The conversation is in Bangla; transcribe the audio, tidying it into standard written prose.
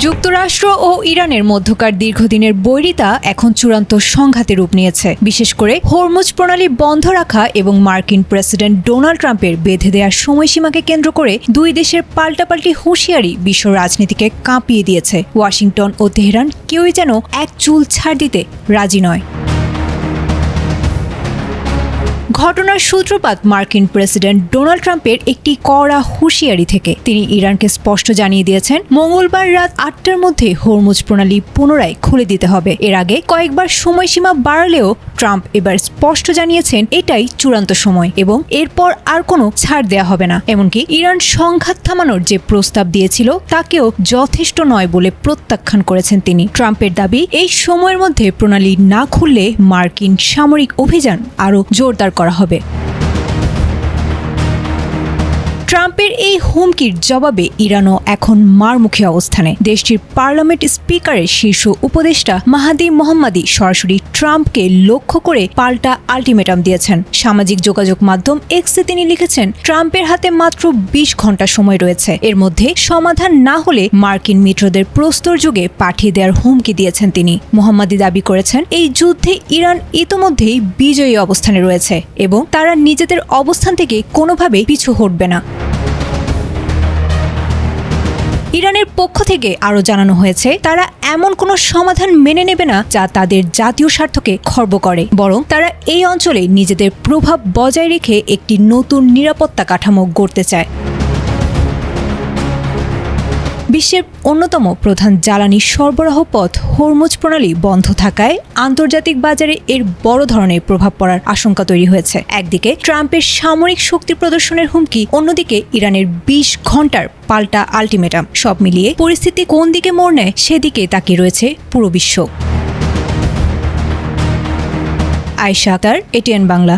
যুক্তরাষ্ট্র ও ইরানের মধ্যকার দীর্ঘদিনের বৈরিতা এখন চূড়ান্ত সংঘাতে রূপ নিয়েছে। বিশেষ করে হরমুজ প্রণালী বন্ধ রাখা এবং মার্কিন প্রেসিডেন্ট ডোনাল্ড ট্রাম্পের বেঁধে দেওয়ার সময়সীমাকে কেন্দ্র করে দুই দেশের পাল্টাপাল্টি হুঁশিয়ারি বিশ্ব রাজনীতিকে কাঁপিয়ে দিয়েছে। ওয়াশিংটন ও তেহরান কেউই যেন এক চুল ছাড় দিতে রাজি নয়। ঘটনার সূত্রপাত মার্কিন প্রেসিডেন্ট ডোনাল্ড ট্রাম্পের একটি কড়া হুঁশিয়ারি থেকে। তিনি ইরানকে স্পষ্ট জানিয়ে দিয়েছেন, মঙ্গলবার রাত ৮টার মধ্যে হরমুজ প্রণালী পুনরায় খুলে দিতে হবে। এর আগে কয়েকবার সময়সীমা বাড়লেও ট্রাম্প এবার স্পষ্ট জানিয়েছেন এটাই চূড়ান্ত সময় এবং এরপর আর কোনো ছাড় দেয়া হবে না। এমনকি ইরান সংঘাত থামানোর যে প্রস্তাব দিয়েছিল তাকেও যথেষ্ট নয় বলে প্রত্যাখ্যান করেছেন তিনি। ট্রাম্পের দাবি, এই সময়ের মধ্যে প্রণালী না খুললে মার্কিন সামরিক অভিযান আরও জোরদার করা হবে। ট্রাম্পের এই হুমকির জবাবে ইরানও এখন মারমুখী অবস্থানে। দেশটির পার্লামেন্ট স্পিকারের শীর্ষ উপদেষ্টা মাহাদি মোহাম্মদি সরাসরি ট্রাম্পকে লক্ষ্য করে পাল্টা আল্টিমেটাম দিয়েছেন। সামাজিক যোগাযোগ মাধ্যম এক্সে তিনি লিখেছেন, ট্রাম্পের হাতে মাত্র ২০ ঘন্টা সময় রয়েছে। এর মধ্যে সমাধান না হলে মার্কিন মিত্রদের প্রস্তর যুগে পাঠিয়ে দেওয়ার হুমকি দিয়েছেন তিনি। মোহাম্মদি দাবি করেছেন, এই যুদ্ধে ইরান ইতোমধ্যেই বিজয়ী অবস্থানে রয়েছে এবং তারা নিজেদের অবস্থান থেকে কোনোভাবেই পিছু হটবে না। ইরানের পক্ষ থেকে আরও জানানো হয়েছে, তারা এমন কোনো সমাধান মেনে নেবে না যা তাদের জাতীয় স্বার্থকে খর্ব করে, বরং তারা এই অঞ্চলে নিজেদের প্রভাব বজায় রেখে একটি নতুন নিরাপত্তা কাঠামো গড়তে চায়। বিশ্বের অন্যতম প্রধান জ্বালানি সরবরাহ পথ হরমুজ প্রণালী বন্ধ থাকায় আন্তর্জাতিক বাজারে এর বড় ধরনের প্রভাব পড়ার আশঙ্কা তৈরি হয়েছে। একদিকে ট্রাম্পের সামরিক শক্তি প্রদর্শনের হুমকি, অন্যদিকে ইরানের ২০ ঘন্টার পাল্টা আল্টিমেটাম। সব মিলিয়ে পরিস্থিতি কোন দিকে মোড় নেয় সেদিকে তাকিয়ে রয়েছে পুরো বিশ্ব। আয়েশা আক্তার, এটিএন বাংলা।